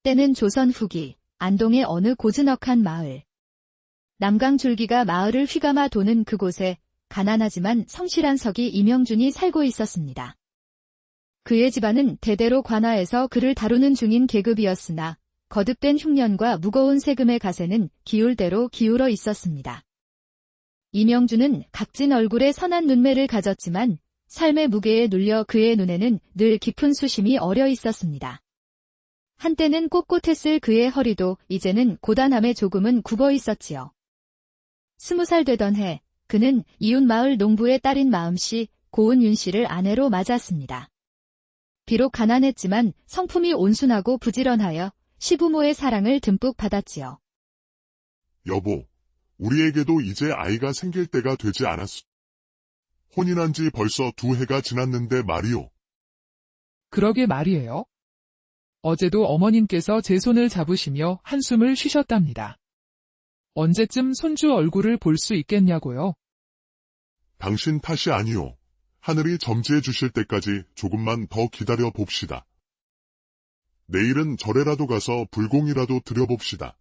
때는 조선 후기, 안동의 어느 고즈넉한 마을. 남강줄기가 마을을 휘감아 도는 그곳에 가난하지만 성실한 서기 이명준이 살고 있었습니다. 그의 집안은 대대로 관아에서 그를 다루는 중인 계급이었으나 거듭된 흉년과 무거운 세금의 가세는 기울 대로 기울어 있었습니다. 이명준은 각진 얼굴에 선한 눈매를 가졌지만 삶의 무게에 눌려 그의 눈에는 늘 깊은 수심이 어려 있었습니다. 한때는 꼿꼿했을 그의 허리도 이제는 고단함에 조금은 굽어 있었지요. 20살 되던 해, 그는 이웃 마을 농부의 딸인 마음씨 고은윤 씨를 아내로 맞았습니다. 비록 가난했지만 성품이 온순하고 부지런하여 시부모의 사랑을 듬뿍 받았지요. 여보, 우리에게도 이제 아이가 생길 때가 되지 않았소. 혼인한 지 벌써 2해가 지났는데 말이오. 그러게 말이에요. 어제도 어머님께서 제 손을 잡으시며 한숨을 쉬셨답니다. 언제쯤 손주 얼굴을 볼 수 있겠냐고요? 당신 탓이 아니오. 하늘이 점지해 주실 때까지 조금만 더 기다려 봅시다. 내일은 절에라도 가서 불공이라도 드려봅시다.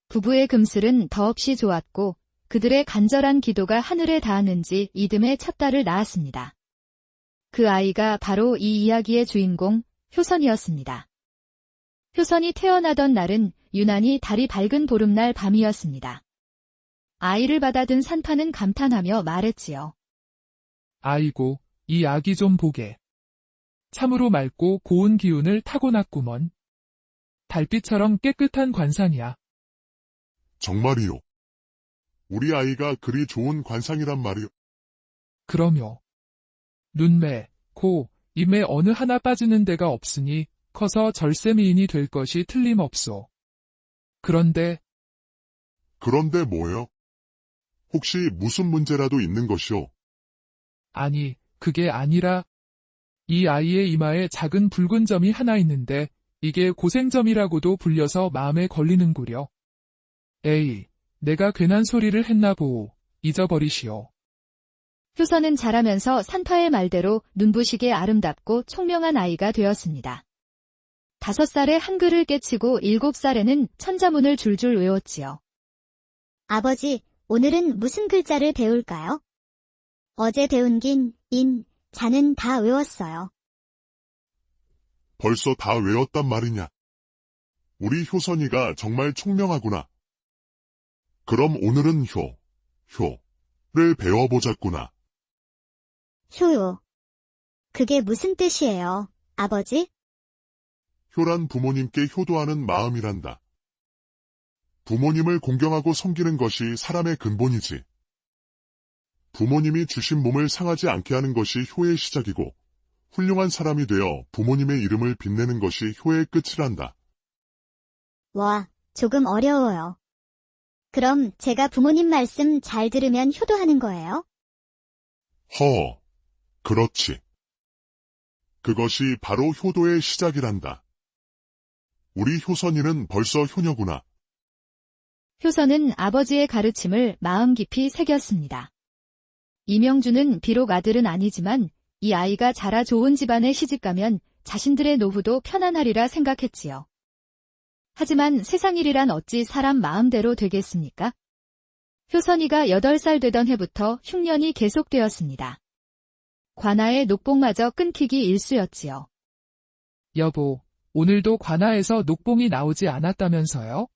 부부의 금슬은 더없이 좋았고 그들의 간절한 기도가 하늘에 닿았는지 이듬해 첫 딸을 낳았습니다. 그 아이가 바로 이 이야기의 주인공 효선이었습니다. 효선이 태어나던 날은 유난히 달이 밝은 보름날 밤이었습니다. 아이를 받아든 산타는 감탄하며 말했지요. 아이고, 이 아기 좀 보게. 참으로 맑고 고운 기운을 타고났구먼. 달빛처럼 깨끗한 관상이야. 정말이요. 우리 아이가 그리 좋은 관상이란 말이오. 그럼요. 눈매, 코, 입에 어느 하나 빠지는 데가 없으니 커서 절세미인이 될 것이 틀림없소. 그런데 뭐요? 혹시 무슨 문제라도 있는 것이오? 아니, 그게 아니라 이 아이의 이마에 작은 붉은 점이 하나 있는데 이게 고생점이라고도 불려서 마음에 걸리는구려. 에이, 내가 괜한 소리를 했나 보오. 잊어버리시오. 효선은 자라면서 산타의 말대로 눈부시게 아름답고 총명한 아이가 되었습니다. 5살에 한글을 깨치고 7살에는 천자문을 줄줄 외웠지요. 아버지, 오늘은 무슨 글자를 배울까요? 어제 배운 긴, 인, 자는 다 외웠어요. 벌써 다 외웠단 말이냐? 우리 효선이가 정말 총명하구나. 그럼 오늘은 효를 배워보자꾸나. 효요. 그게 무슨 뜻이에요, 아버지? 효란 부모님께 효도하는 마음이란다. 부모님을 공경하고 섬기는 것이 사람의 근본이지. 부모님이 주신 몸을 상하지 않게 하는 것이 효의 시작이고 훌륭한 사람이 되어 부모님의 이름을 빛내는 것이 효의 끝이란다. 와, 조금 어려워요. 그럼 제가 부모님 말씀 잘 들으면 효도하는 거예요? 그렇지. 그것이 바로 효도의 시작이란다. 우리 효선이는 벌써 효녀구나. 효선은 아버지의 가르침을 마음 깊이 새겼습니다. 이명준은 비록 아들은 아니지만 이 아이가 자라 좋은 집안에 시집가면 자신들의 노후도 편안하리라 생각했지요. 하지만 세상 일이란 어찌 사람 마음대로 되겠습니까? 효선이가 8살 되던 해부터 흉년이 계속되었습니다. 관아의 녹봉마저 끊기기 일쑤였지요. 여보, 오늘도 관아에서 녹봉이 나오지 않았다면서요?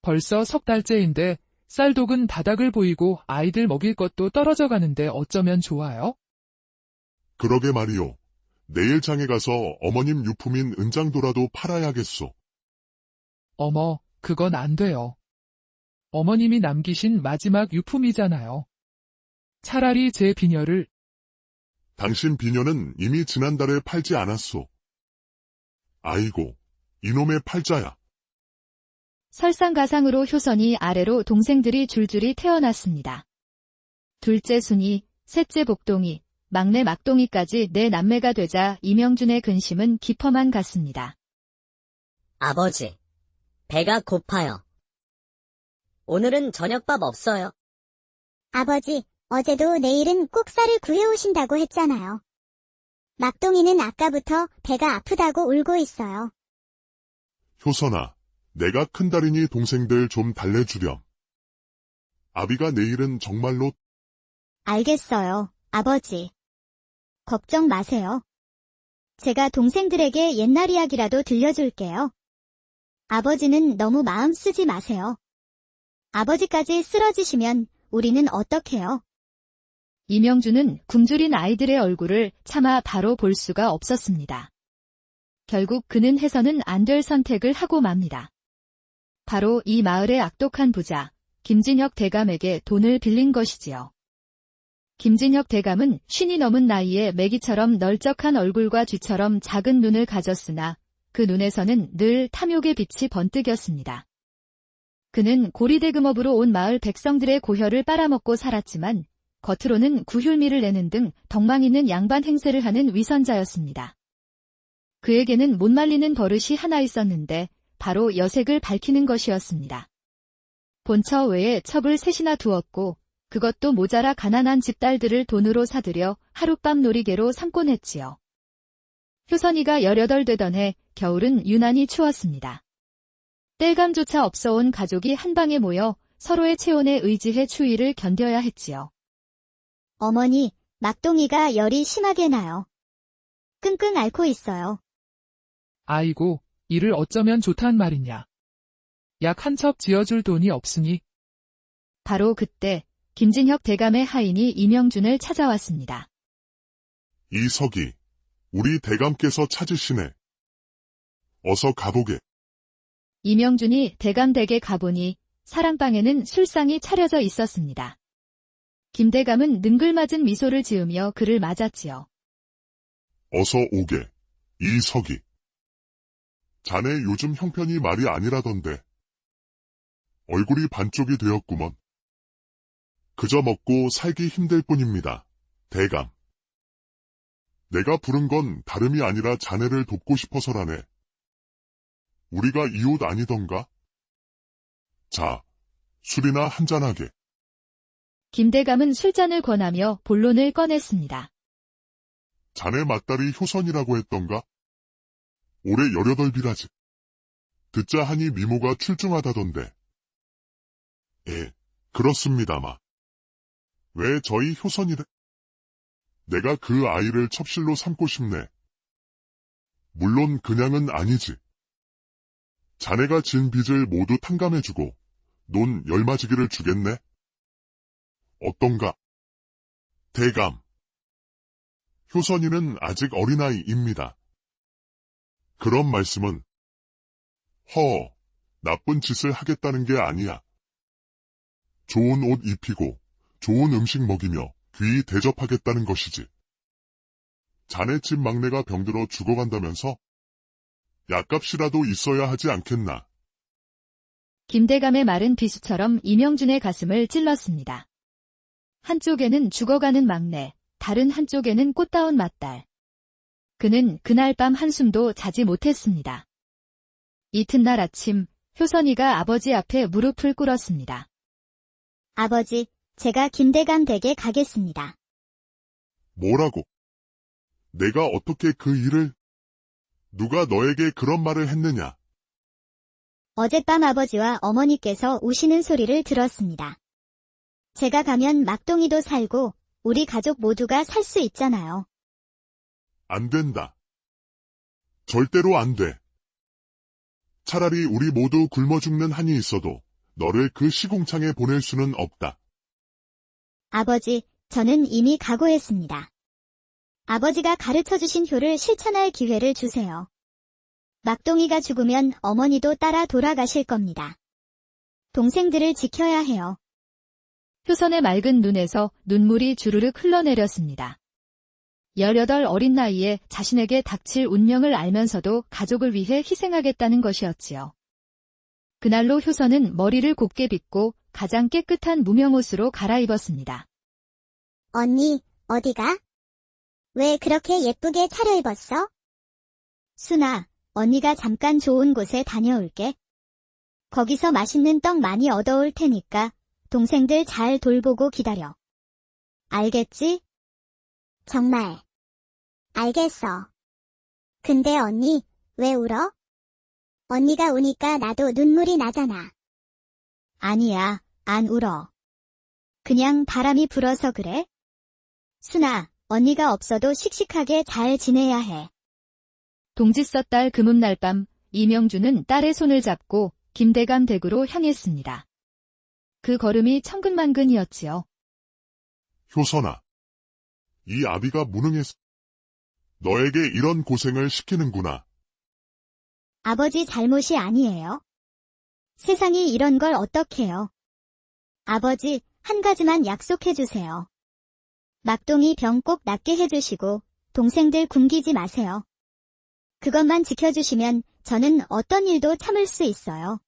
벌써 3달째인데 쌀독은 바닥을 보이고 아이들 먹일 것도 떨어져 가는데 어쩌면 좋아요? 그러게 말이오. 내일 장에 가서 어머님 유품인 은장도라도 팔아야겠소. 어머, 그건 안 돼요. 어머님이 남기신 마지막 유품이잖아요. 차라리 제 비녀를. 당신 비녀는 이미 지난달에 팔지 않았소. 아이고, 이놈의 팔자야. 설상가상으로 효선이 아래로 동생들이 줄줄이 태어났습니다. 둘째 순이, 셋째 복동이, 막내 막동이까지 4남매가 되자 이명준의 근심은 깊어만 갔습니다. 아버지, 배가 고파요. 오늘은 저녁밥 없어요. 아버지, 어제도 내일은 꼭 쌀을 구해오신다고 했잖아요. 막동이는 아까부터 배가 아프다고 울고 있어요. 효선아, 내가 큰딸이니 동생들 좀 달래주렴. 아비가 내일은 정말로 알겠어요, 아버지. 걱정 마세요. 제가 동생들에게 옛날 이야기라도 들려줄게요. 아버지는 너무 마음 쓰지 마세요. 아버지까지 쓰러지시면 우리는 어떡해요? 이명준은 굶주린 아이들의 얼굴을 차마 바로 볼 수가 없었습니다. 결국 그는 해서는 안 될 선택을 하고 맙니다. 바로 이 마을의 악독한 부자, 김진혁 대감에게 돈을 빌린 것이지요. 김진혁 대감은 50이 넘은 나이에 메기처럼 널쩍한 얼굴과 쥐처럼 작은 눈을 가졌으나 그 눈에서는 늘 탐욕의 빛이 번뜩였습니다. 그는 고리대금업으로 온 마을 백성들의 고혈을 빨아먹고 살았지만 겉으로는 구휼미를 내는 등 덕망 있는 양반 행세를 하는 위선자였습니다. 그에게는 못 말리는 버릇이 하나 있었는데 바로 여색을 밝히는 것이었습니다. 본처 외에 첩을 셋이나 두었고 그것도 모자라 가난한 집딸들을 돈으로 사들여 하룻밤 놀이개로 삼곤 했지요. 효선이가 18 되던 해 겨울은 유난히 추웠습니다. 땔감조차 없어온 가족이 한방에 모여 서로의 체온에 의지해 추위를 견뎌야 했지요. 어머니, 막동이가 열이 심하게 나요. 끙끙 앓고 있어요. 아이고, 이를 어쩌면 좋단 말이냐. 약 한 첩 지어줄 돈이 없으니. 바로 그때 김진혁 대감의 하인이 이명준을 찾아왔습니다. 이석이, 우리 대감께서 찾으시네. 어서 가보게. 이명준이 대감 댁에 가보니 사랑방에는 술상이 차려져 있었습니다. 김대감은 능글맞은 미소를 지으며 그를 맞았지요. 어서 오게. 이석이. 자네 요즘 형편이 말이 아니라던데. 얼굴이 반쪽이 되었구먼. 그저 먹고 살기 힘들 뿐입니다. 대감. 내가 부른 건 다름이 아니라 자네를 돕고 싶어서라네. 우리가 이웃 아니던가? 자, 술이나 한잔하게. 김대감은 술잔을 권하며 본론을 꺼냈습니다. 자네 맏딸이 효선이라고 했던가? 올해 18이라지. 듣자 하니 미모가 출중하다던데. 그렇습니다마. 왜 저희 효선이래? 내가 그 아이를 첩실로 삼고 싶네. 물론 그냥은 아니지. 자네가 진 빚을 모두 탕감해주고 논 열마지기를 주겠네? 어떤가? 대감. 효선이는 아직 어린아이입니다. 그런 말씀은 나쁜 짓을 하겠다는 게 아니야. 좋은 옷 입히고 좋은 음식 먹이며 귀히 대접하겠다는 것이지. 자네 집 막내가 병들어 죽어간다면서? 약값이라도 있어야 하지 않겠나? 김대감의 말은 비수처럼 이명준의 가슴을 찔렀습니다. 한쪽에는 죽어가는 막내, 다른 한쪽에는 꽃다운 맏딸. 그는 그날 밤 한숨도 자지 못했습니다. 이튿날 아침, 효선이가 아버지 앞에 무릎을 꿇었습니다. 아버지, 제가 김대감 댁에 가겠습니다. 뭐라고? 내가 어떻게 그 일을? 누가 너에게 그런 말을 했느냐? 어젯밤 아버지와 어머니께서 우시는 소리를 들었습니다. 제가 가면 막동이도 살고 우리 가족 모두가 살 수 있잖아요. 안 된다. 절대로 안 돼. 차라리 우리 모두 굶어 죽는 한이 있어도 너를 그 시궁창에 보낼 수는 없다. 아버지, 저는 이미 각오했습니다. 아버지가 가르쳐주신 효를 실천할 기회를 주세요. 막동이가 죽으면 어머니도 따라 돌아가실 겁니다. 동생들을 지켜야 해요. 효선의 맑은 눈에서 눈물이 주르륵 흘러내렸습니다. 18 어린 나이에 자신에게 닥칠 운명을 알면서도 가족을 위해 희생하겠다는 것이었지요. 그날로 효선은 머리를 곱게 빗고 가장 깨끗한 무명옷으로 갈아입었습니다. 언니, 어디가? 왜 그렇게 예쁘게 차려입었어? 순아, 언니가 잠깐 좋은 곳에 다녀올게. 거기서 맛있는 떡 많이 얻어올 테니까 동생들 잘 돌보고 기다려. 알겠지? 정말. 알겠어. 근데 언니, 왜 울어? 언니가 우니까 나도 눈물이 나잖아. 아니야, 안 울어. 그냥 바람이 불어서 그래? 순아, 언니가 없어도 씩씩하게 잘 지내야 해. 동지서 딸 금음날 밤 이명준은 딸의 손을 잡고 김대감 댁으로 향했습니다. 그 걸음이 천근만근이었지요. 효선아. 이 아비가 무능해서 너에게 이런 고생을 시키는구나. 아버지 잘못이 아니에요. 세상이 이런 걸 어떡해요. 아버지, 한 가지만 약속해주세요. 막동이 병 꼭 낫게 해주시고 동생들 굶기지 마세요. 그것만 지켜주시면 저는 어떤 일도 참을 수 있어요.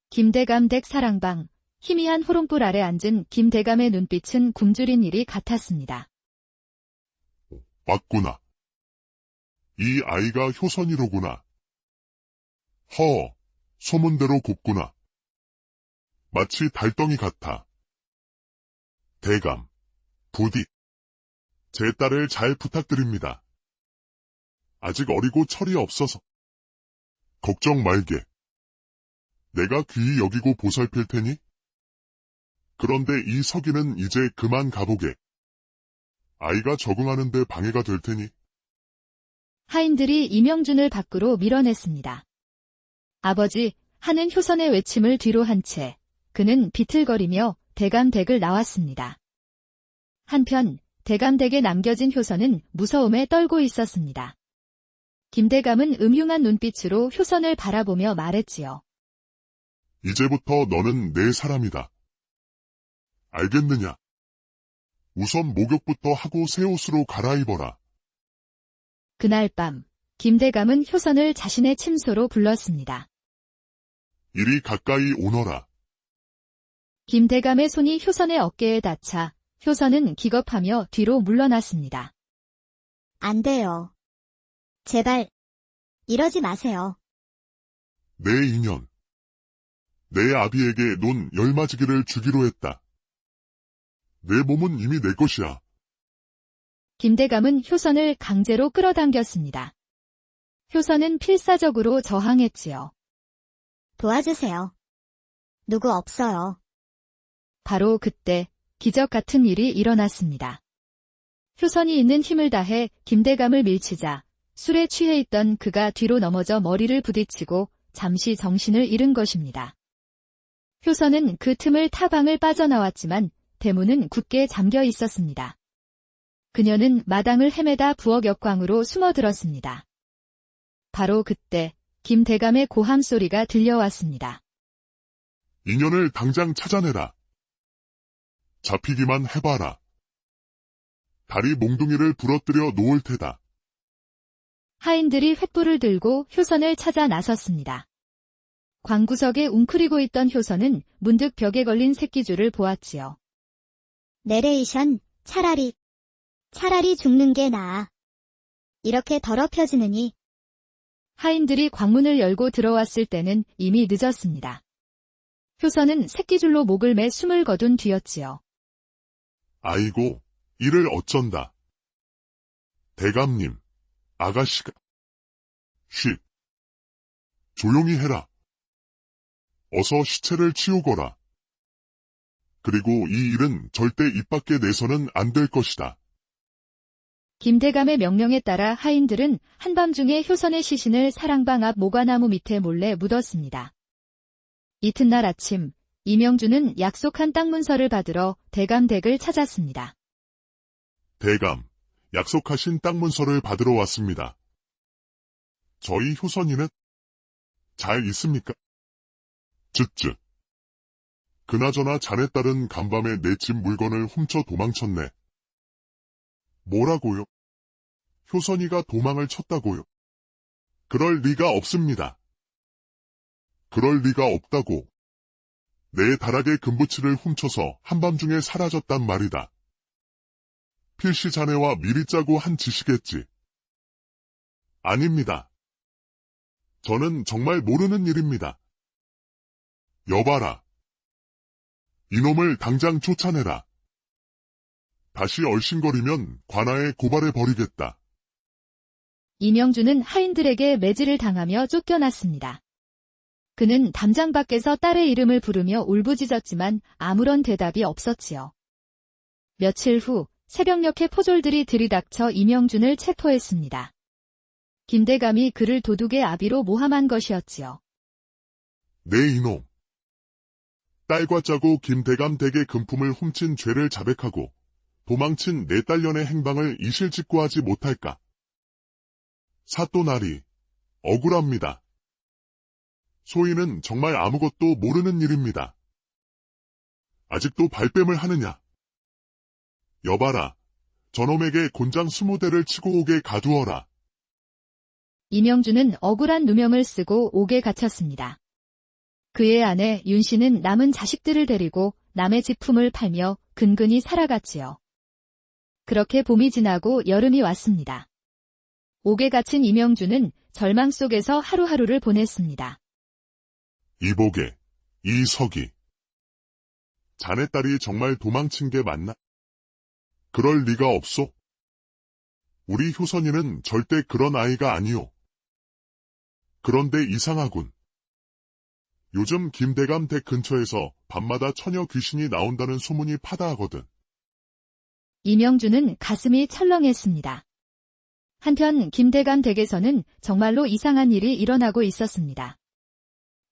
김대감 댁 사랑방, 희미한 호롱불 아래 앉은 김대감의 눈빛은 굶주린 일이 같았습니다. 맞구나. 이 아이가 효선이로구나. 소문대로 곱구나. 마치 달덩이 같아. 대감, 부디 제 딸을 잘 부탁드립니다. 아직 어리고 철이 없어서 걱정 말게. 내가 귀히 여기고 보살필 테니? 그런데 이 서기는 이제 그만 가보게. 아이가 적응하는 데 방해가 될 테니. 하인들이 이명준을 밖으로 밀어냈습니다. 아버지, 하는 효선의 외침을 뒤로 한 채 그는 비틀거리며 대감 댁을 나왔습니다. 한편 대감 댁에 남겨진 효선은 무서움에 떨고 있었습니다. 김대감은 음흉한 눈빛으로 효선을 바라보며 말했지요. 이제부터 너는 내 사람이다. 알겠느냐? 우선 목욕부터 하고 새 옷으로 갈아입어라. 그날 밤 김대감은 효선을 자신의 침소로 불렀습니다. 이리 가까이 오너라. 김대감의 손이 효선의 어깨에 닿자 효선은 기겁하며 뒤로 물러났습니다. 안 돼요. 제발, 이러지 마세요. 내 인연. 내 아비에게 논 열맞이기를 주기로 했다. 내 몸은 이미 내 것이야. 김대감은 효선을 강제로 끌어당겼습니다. 효선은 필사적으로 저항했지요. 도와주세요. 누구 없어요. 바로 그때 기적 같은 일이 일어났습니다. 효선이 있는 힘을 다해 김대감을 밀치자 술에 취해 있던 그가 뒤로 넘어져 머리를 부딪히고 잠시 정신을 잃은 것입니다. 효선은 그 틈을 타방을 빠져나왔지만 대문은 굳게 잠겨 있었습니다. 그녀는 마당을 헤매다 부엌 옆광으로 숨어들었습니다. 바로 그때 김대감의 고함 소리가 들려왔습니다. 인연을 당장 찾아내라. 잡히기만 해봐라. 다리 몽둥이를 부러뜨려 놓을 테다. 하인들이 횃불을 들고 효선을 찾아 나섰습니다. 광구석에 웅크리고 있던 효선은 문득 벽에 걸린 새끼줄을 보았지요. 내레이션, 차라리 죽는 게 나아. 이렇게 더럽혀지느니. 하인들이 광문을 열고 들어왔을 때는 이미 늦었습니다. 효선은 새끼줄로 목을 매 숨을 거둔 뒤였지요. 아이고, 이를 어쩐다. 대감님, 아가씨가. 쉿. 조용히 해라. 어서 시체를 치우거라. 그리고 이 일은 절대 입 밖에 내서는 안 될 것이다. 김대감의 명령에 따라 하인들은 한밤중에 효선의 시신을 사랑방 앞 모과나무 밑에 몰래 묻었습니다. 이튿날 아침, 이명준은 약속한 땅 문서를 받으러 대감 댁을 찾았습니다. 대감, 약속하신 땅 문서를 받으러 왔습니다. 저희 효선이는 잘 있습니까? 쯧쯧. 그나저나 자네 딸은 간밤에 내 집 물건을 훔쳐 도망쳤네. 뭐라고요? 효선이가 도망을 쳤다고요? 그럴 리가 없습니다. 그럴 리가 없다고. 내 다락의 금부치를 훔쳐서 한밤중에 사라졌단 말이다. 필시 자네와 미리 짜고 한 짓이겠지. 아닙니다. 저는 정말 모르는 일입니다. 여봐라. 이놈을 당장 쫓아내라. 다시 얼씬거리면 관아에 고발해 버리겠다. 이명주는 하인들에게 매질을 당하며 쫓겨났습니다. 그는 담장 밖에서 딸의 이름을 부르며 울부짖었지만 아무런 대답이 없었지요. 며칠 후 새벽녘에 포졸들이 들이닥쳐 이명준을 체포했습니다. 김대감이 그를 도둑의 아비로 모함한 것이었지요. 네 이놈. 딸과 짜고 김대감 댁의 금품을 훔친 죄를 자백하고 도망친 내 딸년의 행방을 이실직고하지 못할까. 사또나리, 억울합니다. 소인은 정말 아무것도 모르는 일입니다. 아직도 발뺌을 하느냐. 여봐라, 저놈에게 곤장 20대를 치고 오게 가두어라. 이명준은 억울한 누명을 쓰고 옥에 갇혔습니다. 그의 아내 윤 씨는 남은 자식들을 데리고 남의 집품을 팔며 근근히 살아갔지요. 그렇게 봄이 지나고 여름이 왔습니다. 옥에 갇힌 이명준은 절망 속에서 하루하루를 보냈습니다. 이보게, 이석이. 자네 딸이 정말 도망친 게 맞나? 그럴 리가 없소. 우리 효선이는 절대 그런 아이가 아니오. 그런데 이상하군. 요즘 김대감 댁 근처에서 밤마다 처녀 귀신이 나온다는 소문이 파다하거든. 이명준은 가슴이 철렁했습니다. 한편 김대감 댁에서는 정말로 이상한 일이 일어나고 있었습니다.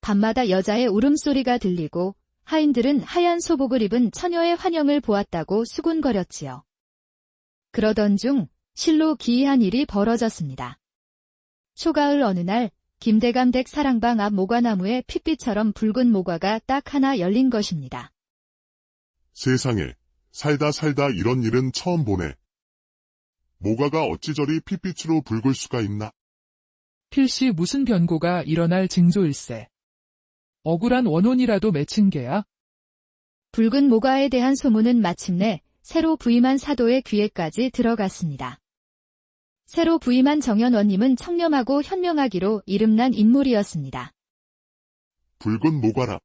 밤마다 여자의 울음소리가 들리고 하인들은 하얀 소복을 입은 처녀의 환영을 보았다고 수군거렸지요. 그러던 중 실로 기이한 일이 벌어졌습니다. 초가을 어느 날 김대감 댁 사랑방 앞 모과나무에 핏빛처럼 붉은 모과가 딱 하나 열린 것입니다. 세상에, 살다 이런 일은 처음 보네. 모과가 어찌 저리 핏빛으로 붉을 수가 있나? 필시 무슨 변고가 일어날 징조일세. 억울한 원혼이라도 맺힌 게야? 붉은 모과에 대한 소문은 마침내 새로 부임한 사도의 귀에까지 들어갔습니다. 새로 부임한 정연원님은 청렴하고 현명하기로 이름난 인물이었습니다. 붉은 모과라.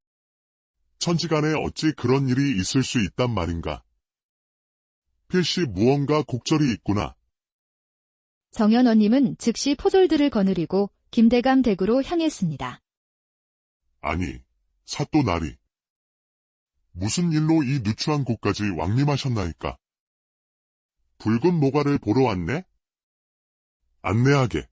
천지간에 어찌 그런 일이 있을 수 있단 말인가? 필시 무언가 곡절이 있구나. 정연원님은 즉시 포졸들을 거느리고 김대감 댁으로 향했습니다. 아니, 사또나리. 무슨 일로 이 누추한 곳까지 왕림하셨나이까? 붉은 모과를 보러 왔네? 안내하게.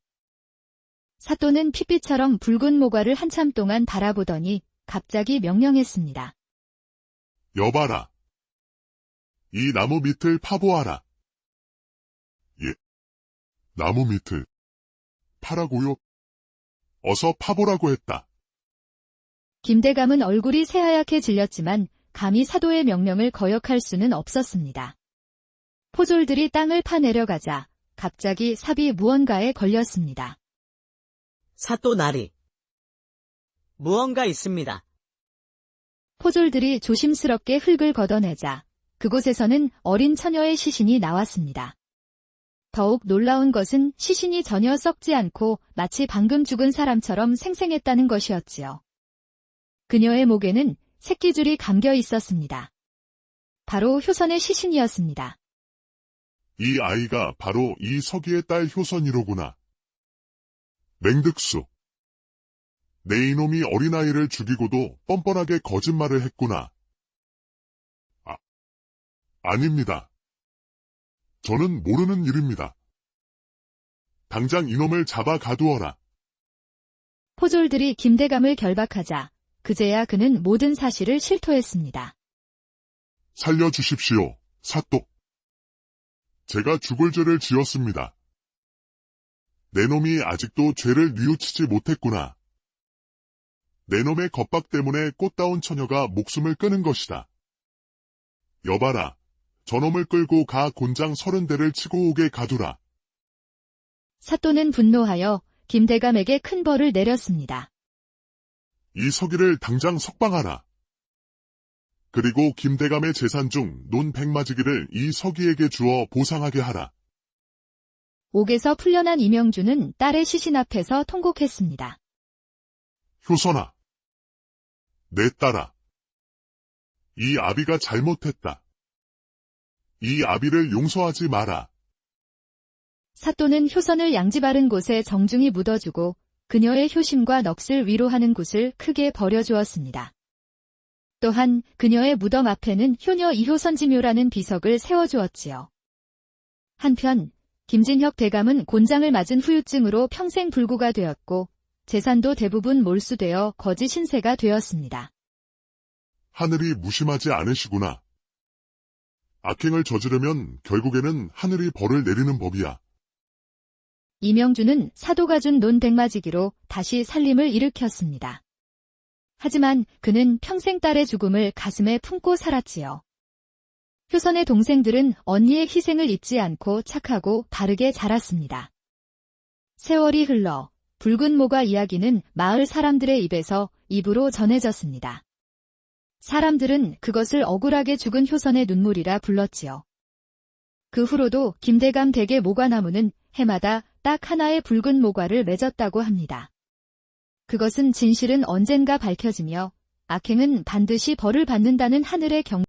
사또는 핏빛처럼 붉은 모과를 한참 동안 바라보더니 갑자기 명령했습니다. 여봐라. 이 나무 밑을 파보아라. 예. 나무 밑을 파라고요? 어서 파보라고 했다. 김대감은 얼굴이 새하얗게 질렸지만 감히 사도의 명령을 거역할 수는 없었습니다. 포졸들이 땅을 파내려가자 갑자기 삽이 무언가에 걸렸습니다. 사또나리. 무언가 있습니다. 포졸들이 조심스럽게 흙을 걷어내자 그곳에서는 어린 처녀의 시신이 나왔습니다. 더욱 놀라운 것은 시신이 전혀 썩지 않고 마치 방금 죽은 사람처럼 생생했다는 것이었지요. 그녀의 목에는 새끼줄이 감겨 있었습니다. 바로 효선의 시신이었습니다. 이 아이가 바로 이 서기의 딸 효선이로구나. 맹득수. 내 이놈이 어린아이를 죽이고도 뻔뻔하게 거짓말을 했구나. 아닙니다. 저는 모르는 일입니다. 당장 이놈을 잡아 가두어라. 포졸들이 김대감을 결박하자 그제야 그는 모든 사실을 실토했습니다. 살려주십시오, 사또. 제가 죽을 죄를 지었습니다. 내 놈이 아직도 죄를 뉘우치지 못했구나. 내 놈의 겁박 때문에 꽃다운 처녀가 목숨을 끊은 것이다. 여봐라, 저놈을 끌고 가 곤장 30대를 치고 오게 가두라. 사또는 분노하여 김대감에게 큰 벌을 내렸습니다. 이 서기를 당장 석방하라. 그리고 김대감의 재산 중 논 100마지기를 이 서기에게 주어 보상하게 하라. 옥에서 풀려난 이명주는 딸의 시신 앞에서 통곡했습니다. 효선아. 내 딸아. 이 아비가 잘못했다. 이 아비를 용서하지 마라. 사또는 효선을 양지 바른 곳에 정중히 묻어주고 그녀의 효심과 넋을 위로하는 곳을 크게 버려주었습니다. 또한 그녀의 무덤 앞에는 효녀 이효선지묘라는 비석을 세워주었지요. 한편 김진혁 대감은 곤장을 맞은 후유증으로 평생 불구가 되었고 재산도 대부분 몰수되어 거지 신세가 되었습니다. 하늘이 무심하지 않으시구나. 악행을 저지르면 결국에는 하늘이 벌을 내리는 법이야. 이명준은 사도가 준 논백마지기로 다시 살림을 일으켰습니다. 하지만 그는 평생 딸의 죽음을 가슴에 품고 살았지요. 효선의 동생들은 언니의 희생을 잊지 않고 착하고 바르게 자랐습니다. 세월이 흘러 붉은 모가 이야기는 마을 사람들의 입에서 입으로 전해졌습니다. 사람들은 그것을 억울하게 죽은 효선의 눈물이라 불렀지요. 그 후로도 김대감 댁의 모과나무는 해마다 딱 하나의 붉은 모과를 맺었다고 합니다. 그것은 진실은 언젠가 밝혀지며 악행은 반드시 벌을 받는다는 하늘의 경